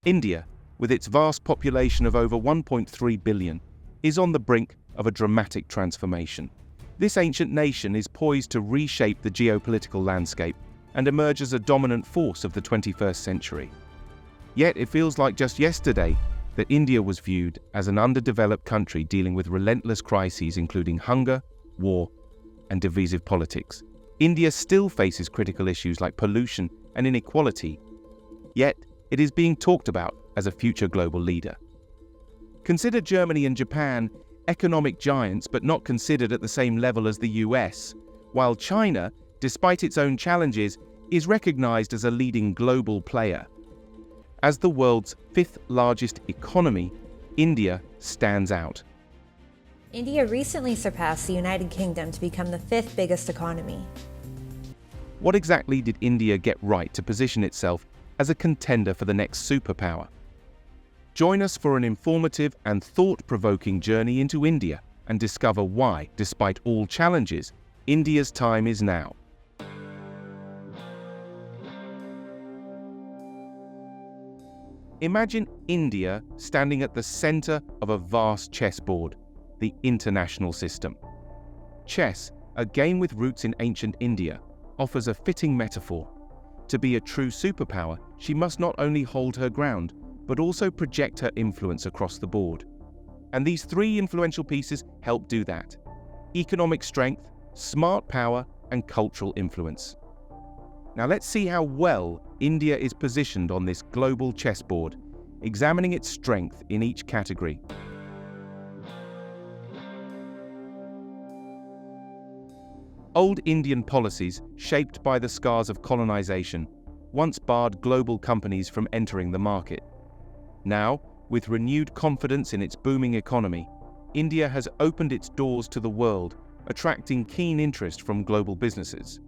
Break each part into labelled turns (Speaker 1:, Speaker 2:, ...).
Speaker 1: India, with its vast population of over 1.3 billion, is on the brink of a dramatic transformation. This ancient nation is poised to reshape the geopolitical landscape and emerge as a dominant force of the 21st century. Yet it feels like just yesterday that India was viewed as an underdeveloped country dealing with relentless crises including hunger, war, and divisive politics. India still faces critical issues like pollution and inequality, yet it is being talked about as a future global leader. Consider Germany and Japan economic giants but not considered at the same level as the US, while China, despite its own challenges, is recognized as a leading global player. As the world's fifth largest economy, India stands out.
Speaker 2: India recently surpassed the United Kingdom to become the fifth biggest economy.
Speaker 1: What exactly did India get right to position itself as a contender for the next superpower? Join us for an informative and thought-provoking journey into India and discover why, despite all challenges, India's time is now. Imagine India standing at the center of a vast chessboard, the international system. Chess, a game with roots in ancient India, offers a fitting metaphor. To be a true superpower, she must not only hold her ground, but also project her influence across the board. And these three influential pieces help do that: economic strength, smart power, and cultural influence. Now let's see how well India is positioned on this global chessboard, examining its strength in each category. Old Indian policies, shaped by the scars of colonization, once barred global companies from entering the market. Now, with renewed confidence in its booming economy, India has opened its doors to the world, attracting keen interest from global businesses.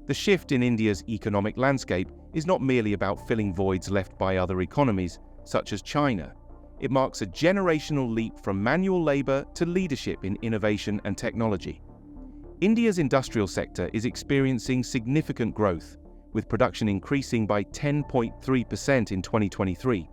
Speaker 1: The shift in India's economic landscape is not merely about filling voids left by other economies, such as China. It marks a generational leap from manual labor to leadership in innovation and technology. India's industrial sector is experiencing significant growth, with production increasing by 10.3% in 2023,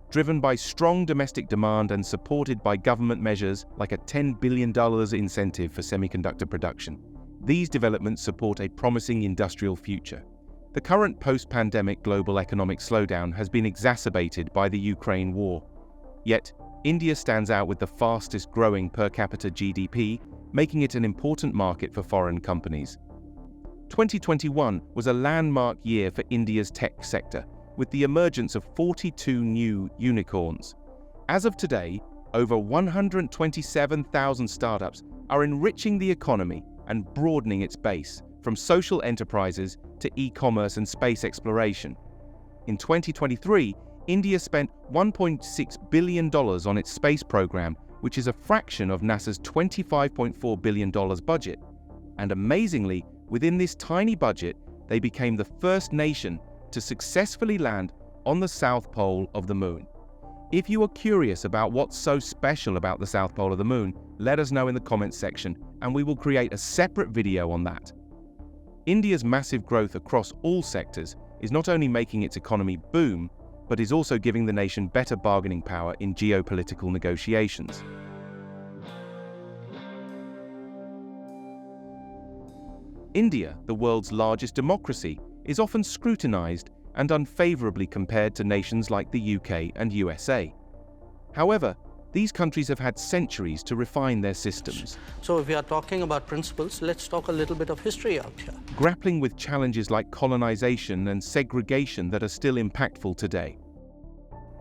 Speaker 1: driven by strong domestic demand and supported by government measures like a $10 billion incentive for semiconductor production. These developments support a promising industrial future. The current post-pandemic global economic slowdown has been exacerbated by the Ukraine war. Yet, India stands out with the fastest growing per capita GDP, making it an important market for foreign companies. 2021 was a landmark year for India's tech sector, with the emergence of 42 new unicorns. As of today, over 127,000 startups are enriching the economy and broadening its base, from social enterprises to e-commerce and space exploration. In 2023, India spent $1.6 billion on its space program, which is a fraction of NASA's $25.4 billion budget. And amazingly, within this tiny budget, they became the first nation to successfully land on the South Pole of the Moon. If you are curious about what's so special about the South Pole of the Moon, let us know in the comments section, and we will create a separate video on that. India's massive growth across all sectors is not only making its economy boom, but is also giving the nation better bargaining power in geopolitical negotiations. India, the world's largest democracy, is often scrutinized and unfavorably compared to nations like the UK and USA. However, these countries have had centuries to refine their systems.
Speaker 3: So if we are talking about principles, let's talk a little bit of history out here.
Speaker 1: Grappling with challenges like colonization and segregation that are still impactful today.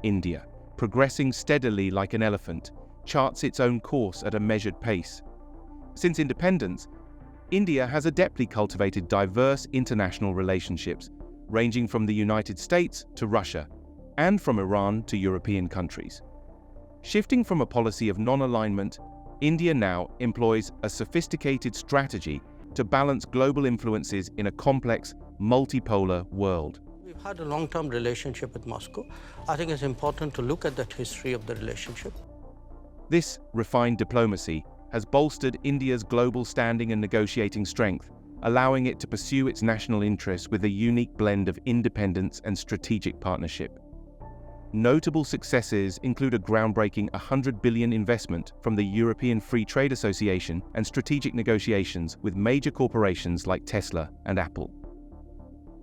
Speaker 1: India, progressing steadily like an elephant, charts its own course at a measured pace. Since independence, India has adeptly cultivated diverse international relationships, ranging from the United States to Russia, and from Iran to European countries. Shifting from a policy of non-alignment, India now employs a sophisticated strategy to balance global influences in a complex, multipolar world.
Speaker 3: We've had a long-term relationship with Moscow. I think it's important to look at that history of the relationship.
Speaker 1: This refined diplomacy has bolstered India's global standing and negotiating strength, allowing it to pursue its national interests with a unique blend of independence and strategic partnership. Notable successes include a groundbreaking $100 billion investment from the European Free Trade Association and strategic negotiations with major corporations like Tesla and Apple.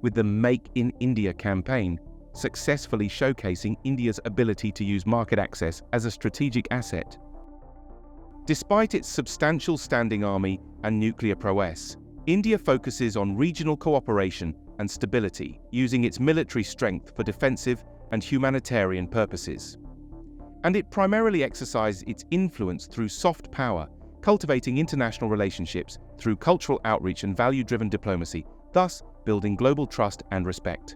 Speaker 1: With the Make in India campaign, successfully showcasing India's ability to use market access as a strategic asset. Despite its substantial standing army and nuclear prowess, India focuses on regional cooperation and stability, using its military strength for defensive and humanitarian purposes. And it primarily exercises its influence through soft power, cultivating international relationships through cultural outreach and value-driven diplomacy, thus building global trust and respect.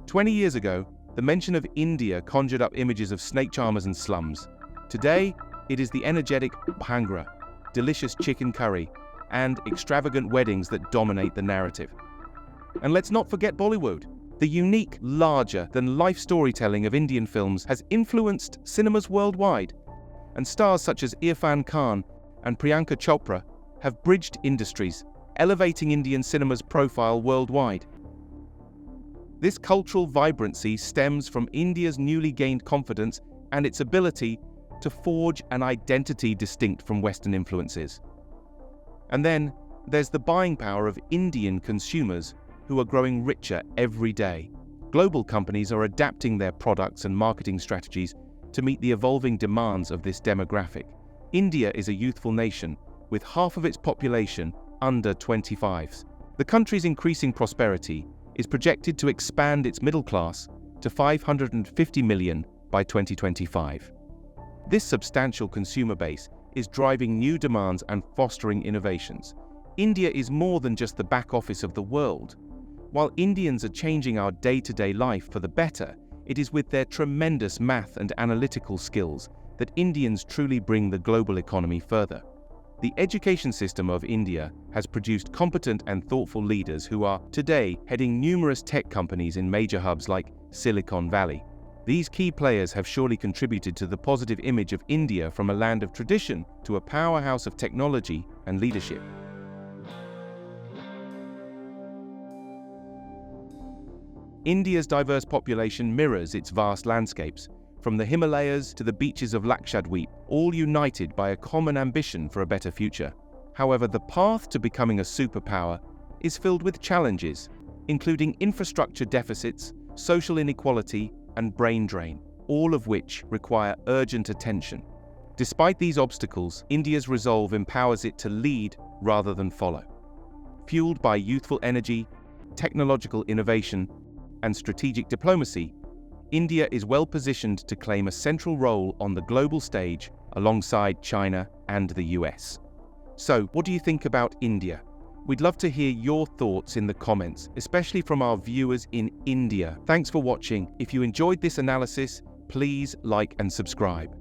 Speaker 1: "20 years ago, the mention of India conjured up images of snake charmers and slums. Today, it is the energetic bhangra, delicious chicken curry, and extravagant weddings that dominate the narrative. And let's not forget Bollywood. The unique, larger-than-life storytelling of Indian films has influenced cinemas worldwide, and stars such as Irfan Khan and Priyanka Chopra have bridged industries, elevating Indian cinema's profile worldwide. This cultural vibrancy stems from India's newly gained confidence and its ability to forge an identity distinct from Western influences. And then there's the buying power of Indian consumers who are growing richer every day. Global companies are adapting their products and marketing strategies to meet the evolving demands of this demographic. India is a youthful nation, with half of its population under 25s. The country's increasing prosperity is projected to expand its middle class to 550 million by 2025. This substantial consumer base is driving new demands and fostering innovations. India is more than just the back office of the world. While Indians are changing our day-to-day life for the better, it is with their tremendous math and analytical skills that Indians truly bring the global economy further. The education system of India has produced competent and thoughtful leaders who are today heading numerous tech companies in major hubs like Silicon Valley. These key players have surely contributed to the positive image of India from a land of tradition to a powerhouse of technology and leadership. India's diverse population mirrors its vast landscapes, from the Himalayas to the beaches of Lakshadweep, all united by a common ambition for a better future. However, the path to becoming a superpower is filled with challenges, including infrastructure deficits, social inequality, and brain drain, all of which require urgent attention. Despite these obstacles, India's resolve empowers it to lead rather than follow. Fueled by youthful energy, technological innovation, and strategic diplomacy, India is well positioned to claim a central role on the global stage alongside China and the US. So, what do you think about India? We'd love to hear your thoughts in the comments, especially from our viewers in India. Thanks for watching. If you enjoyed this analysis, please like and subscribe.